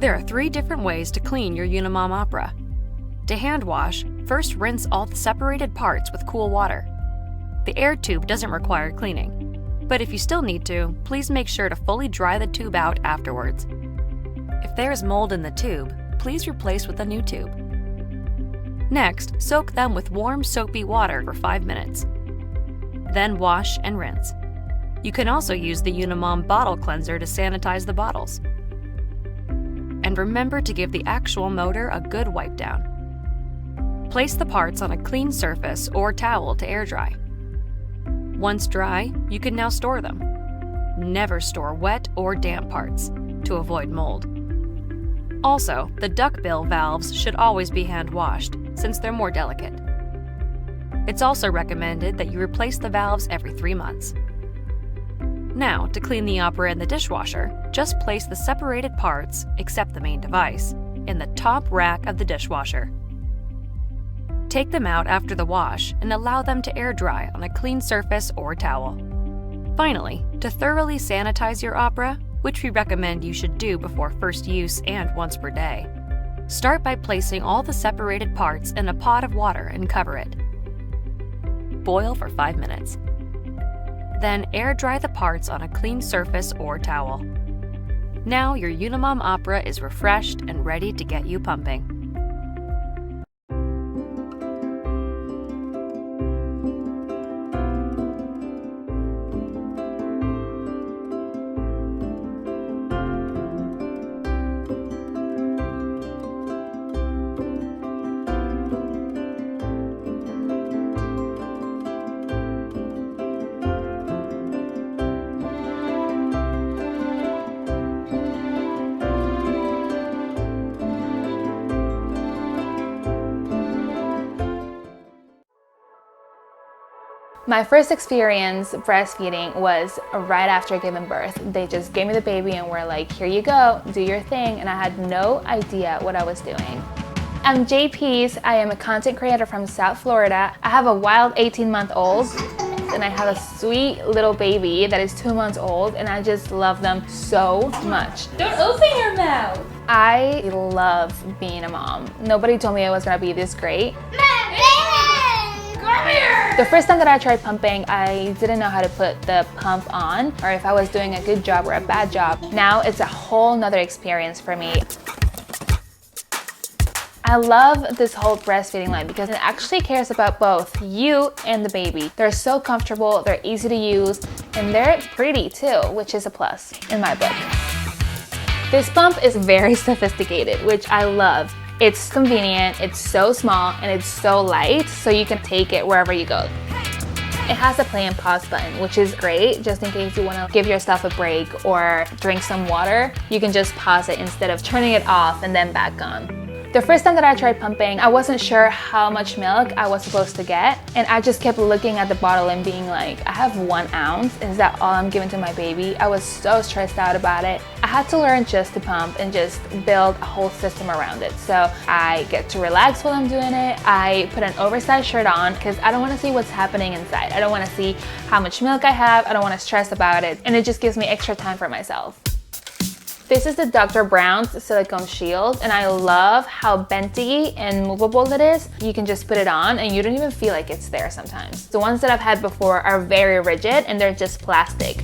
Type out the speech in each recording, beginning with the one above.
There are 3 different ways to clean your Unimom Opera. To hand wash, first rinse all the separated parts with cool water. The air tube doesn't require cleaning, but if you still need to, please make sure to fully dry the tube out afterwards. If there is mold in the tube, please replace with a new tube. Next, soak them with warm soapy water for 5 minutes. Then wash and rinse. You can also use the Unimom bottle cleanser to sanitize the bottles. And remember to give the actual motor a good wipe down. Place the parts on a clean surface or towel to air dry. Once dry, you can now store them. Never store wet or damp parts to avoid mold. Also, the duckbill valves should always be hand washed since they're more delicate. It's also recommended that you replace the valves every 3 months. Now, to clean the Opera in the dishwasher, just place the separated parts, except the main device, in the top rack of the dishwasher. Take them out after the wash and allow them to air dry on a clean surface or towel. Finally, to thoroughly sanitize your Opera, which we recommend you should do before first use and once per day, start by placing all the separated parts in a pot of water and cover it. Boil for 5 minutes. Then air dry the parts on a clean surface or towel. Now your Unimom Opera is refreshed and ready to get you pumping. My first experience breastfeeding was right after giving birth. They just gave me the baby and were like, here you go, do your thing, and I had no idea what I was doing. I'm Jay Pease. I am a content creator from South Florida. I have a wild 18-month-old and I have a sweet little baby that is 2 months old, and I just love them so much. Don't open your mouth! I love being a mom. Nobody told me it was gonna be this great. Come here! The first time that I tried pumping, I didn't know how to put the pump on or if I was doing a good job or a bad job. Now it's a whole nother experience for me. I love this whole breastfeeding line because it actually cares about both you and the baby. They're so comfortable, they're easy to use, and they're pretty too, which is a plus in my book. This pump is very sophisticated, which I love. It's convenient, it's so small, and it's so light, so you can take it wherever you go. It has a play and pause button, which is great, just in case you want to give yourself a break or drink some water. You can just pause it instead of turning it off and then back on. The first time that I tried pumping, I wasn't sure how much milk I was supposed to get, and I just kept looking at the bottle and being like, I have 1 ounce, is that all I'm giving to my baby? I was so stressed out about it. I had to learn just to pump and just build a whole system around it. So I get to relax while I'm doing it. I put an oversized shirt on because I don't want to see what's happening inside. I don't want to see how much milk I have. I don't want to stress about it, and it just gives me extra time for myself. This is the Dr. Brown's Silicone Shield, and I love how bendy and movable it is. You can just put it on and you don't even feel like it's there sometimes. The ones that I've had before are very rigid and they're just plastic.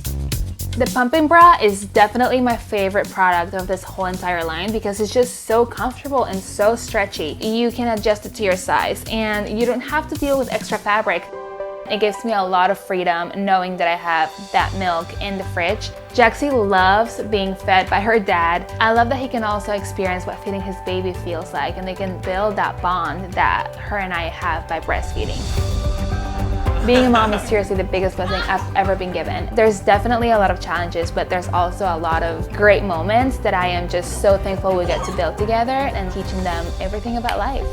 The pumping bra is definitely my favorite product of this whole entire line because it's just so comfortable and so stretchy. You can adjust it to your size and you don't have to deal with extra fabric. It gives me a lot of freedom knowing that I have that milk in the fridge. Jaxie loves being fed by her dad. I love that he can also experience what feeding his baby feels like, and they can build that bond that her and I have by breastfeeding. Being a mom is seriously the biggest blessing I've ever been given. There's definitely a lot of challenges, but there's also a lot of great moments that I am just so thankful we get to build together and teaching them everything about life.